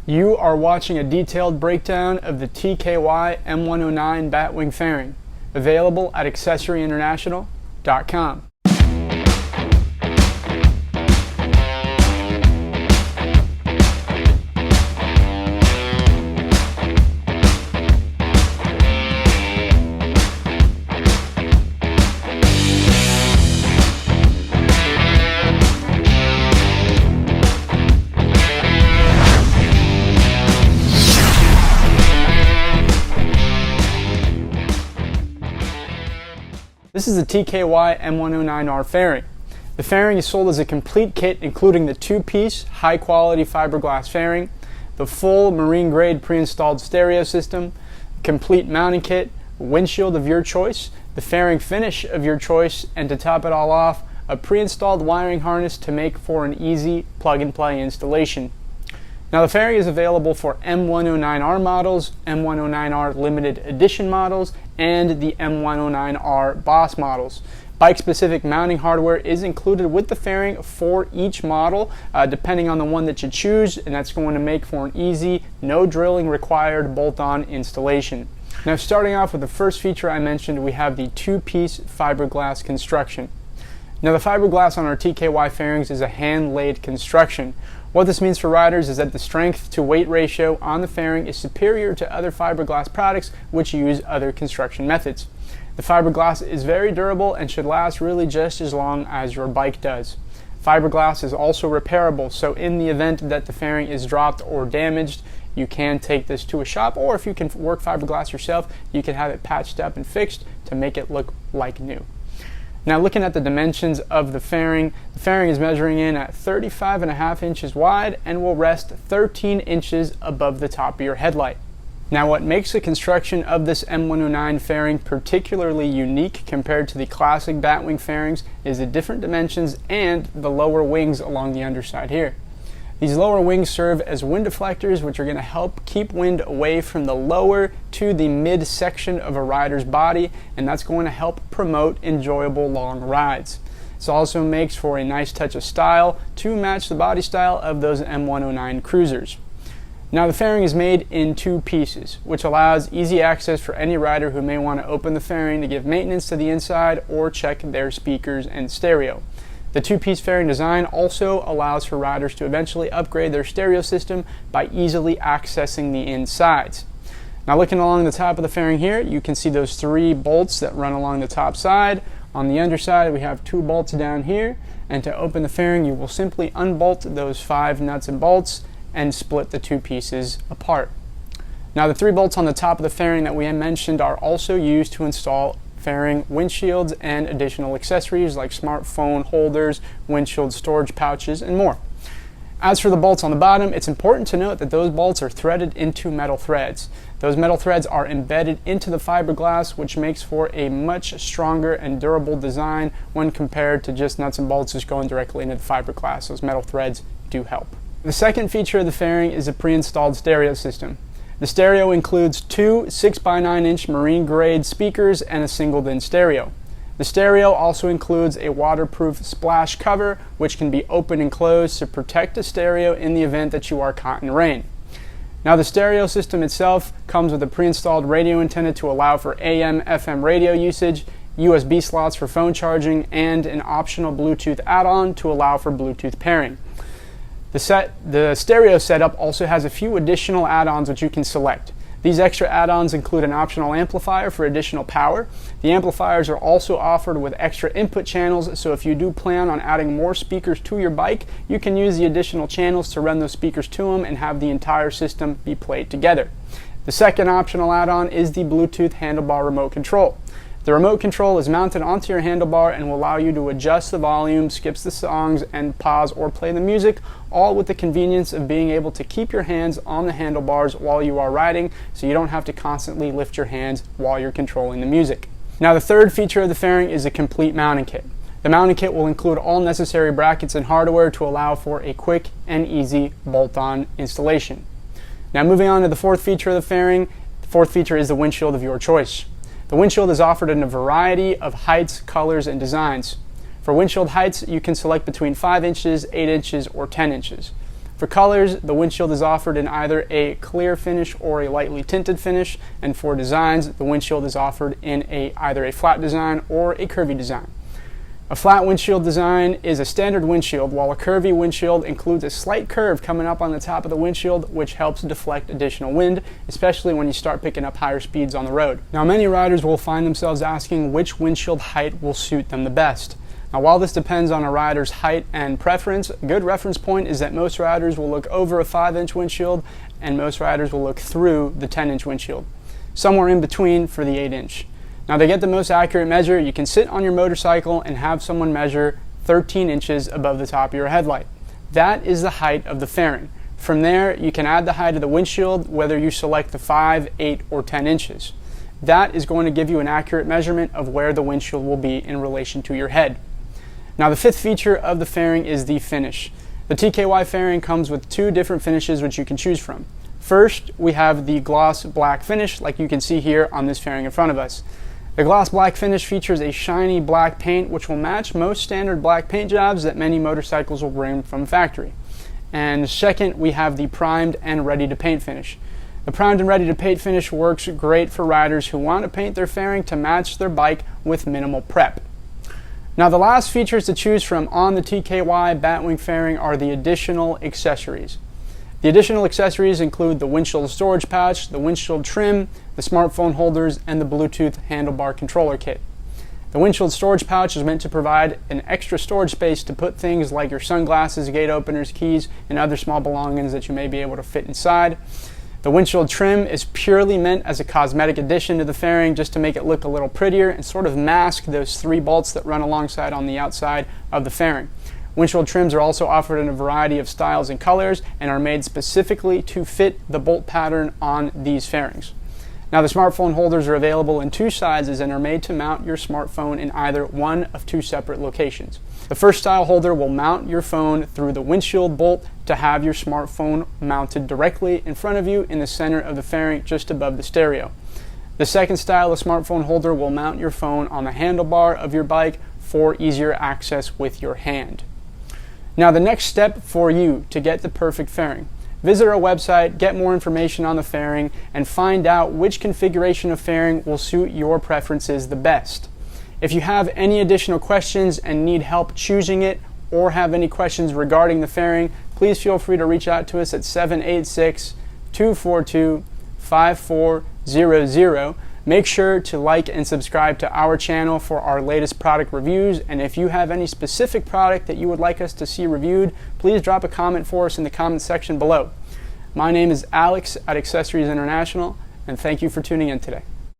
You are watching a detailed breakdown of the TKY M109 Batwing Fairing, available at accessoryinternational.com. This is the TKY M109 Fairing. The fairing is sold as a complete kit including the two-piece, high-quality fiberglass fairing, the full marine-grade pre-installed stereo system, complete mounting kit, windshield of your choice, the fairing finish of your choice, and to top it all off, a pre-installed wiring harness to make for an easy plug-and-play installation. Now the fairing is available for M109R models, M109R limited edition models, and the M109R Boss models. Bike-specific mounting hardware is included with the fairing for each model, depending on the one that you choose, and that's going to make for an easy, no drilling required bolt-on installation. Now starting off with the first feature I mentioned, we have the two-piece fiberglass construction. Now the fiberglass on our TKY fairings is a hand-laid construction. What this means for riders is that the strength to weight ratio on the fairing is superior to other fiberglass products which use other construction methods. The fiberglass is very durable and should last really just as long as your bike does. Fiberglass is also repairable, so in the event that the fairing is dropped or damaged, you can take this to a shop, or if you can work fiberglass yourself, you can have it patched up and fixed to make it look like new. Now looking at the dimensions of the fairing is measuring in at 35.5 inches wide and will rest 13 inches above the top of your headlight. Now what makes the construction of this M109 fairing particularly unique compared to the classic Batwing fairings is the different dimensions and the lower wings along the underside here. These lower wings serve as wind deflectors, which are going to help keep wind away from the lower to the mid section of a rider's body, and that's going to help promote enjoyable long rides. This also makes for a nice touch of style to match the body style of those M109 cruisers. Now the fairing is made in two pieces, which allows easy access for any rider who may want to open the fairing to give maintenance to the inside or check their speakers and stereo. The two-piece fairing design also allows for riders to eventually upgrade their stereo system by easily accessing the insides. Now looking along the top of the fairing here, you can see those three bolts that run along the top side. On the underside we have two bolts down here, and to open the fairing you will simply unbolt those 5 nuts and bolts and split the two pieces apart. Now the 3 bolts on the top of the fairing that we mentioned are also used to install fairing windshields and additional accessories like smartphone holders, windshield storage pouches, and more. As for the bolts on the bottom, it's important to note that those bolts are threaded into metal threads. Those metal threads are embedded into the fiberglass, which makes for a much stronger and durable design when compared to just nuts and bolts just going directly into the fiberglass. Those metal threads do help. The second feature of the fairing is a pre-installed stereo system. The stereo includes two 6x9-inch marine-grade speakers and a single-din stereo. The stereo also includes a waterproof splash cover, which can be opened and closed to protect the stereo in the event that you are caught in rain. Now the stereo system itself comes with a pre-installed radio antenna to allow for AM/FM radio usage, USB slots for phone charging, and an optional Bluetooth add-on to allow for Bluetooth pairing. The stereo setup also has a few additional add-ons which you can select. These extra add-ons include an optional amplifier for additional power. The amplifiers are also offered with extra input channels, so if you do plan on adding more speakers to your bike, you can use the additional channels to run those speakers to them and have the entire system be played together. The second optional add-on is the Bluetooth handlebar remote control. The remote control is mounted onto your handlebar and will allow you to adjust the volume, skip the songs, and pause or play the music, all with the convenience of being able to keep your hands on the handlebars while you are riding, so you don't have to constantly lift your hands while you're controlling the music. Now the third feature of the fairing is a complete mounting kit. The mounting kit will include all necessary brackets and hardware to allow for a quick and easy bolt-on installation. Now moving on to the fourth feature of the fairing, the fourth feature is the windshield of your choice. The windshield is offered in a variety of heights, colors, and designs. For windshield heights, you can select between 5 inches, 8 inches, or 10 inches. For For colors, the windshield is offered in either a clear finish or a lightly tinted finish, and for designs, the windshield is offered in either a flat design or a curvy design. A flat windshield design is a standard windshield, while a curvy windshield includes a slight curve coming up on the top of the windshield, which helps deflect additional wind, especially when you start picking up higher speeds on the road. Now, many riders will find themselves asking which windshield height will suit them the best. Now, while this depends on a rider's height and preference, a good reference point is that most riders will look over a 5-inch windshield and most riders will look through the 10-inch windshield, somewhere in between for the 8-inch. Now, to get the most accurate measure, you can sit on your motorcycle and have someone measure 13 inches above the top of your headlight. That is the height of the fairing. From there, you can add the height of the windshield, whether you select the 5, 8, or 10 inches. That is going to give you an accurate measurement of where the windshield will be in relation to your head. Now, the fifth feature of the fairing is the finish. The TKY fairing comes with 2 different finishes which you can choose from. First, we have the gloss black finish, like you can see here on this fairing in front of us. The gloss black finish features a shiny black paint which will match most standard black paint jobs that many motorcycles will bring from factory. And second, we have the primed and ready to paint finish. The primed and ready to paint finish works great for riders who want to paint their fairing to match their bike with minimal prep. Now, the last features to choose from on the TKY Batwing Fairing are the additional accessories. The additional accessories include the windshield storage pouch, the windshield trim, the smartphone holders, and the Bluetooth handlebar controller kit. The windshield storage pouch is meant to provide an extra storage space to put things like your sunglasses, gate openers, keys, and other small belongings that you may be able to fit inside. The windshield trim is purely meant as a cosmetic addition to the fairing, just to make it look a little prettier and sort of mask those 3 bolts that run alongside on the outside of the fairing. Windshield trims are also offered in a variety of styles and colors and are made specifically to fit the bolt pattern on these fairings. Now, the smartphone holders are available in 2 sizes and are made to mount your smartphone in either one of 2 separate locations. The first style holder will mount your phone through the windshield bolt to have your smartphone mounted directly in front of you in the center of the fairing, just above the stereo. The second style of smartphone holder will mount your phone on the handlebar of your bike for easier access with your hand. Now, the next step for you to get the perfect fairing. Visit our website, get more information on the fairing, and find out which configuration of fairing will suit your preferences the best. If you have any additional questions and need help choosing it, or have any questions regarding the fairing, please feel free to reach out to us at 786-242-5400. Make sure to like and subscribe to our channel for our latest product reviews, and if you have any specific product that you would like us to see reviewed, please drop a comment for us in the comment section below. My name is Alex at Accessories International, and thank you for tuning in today.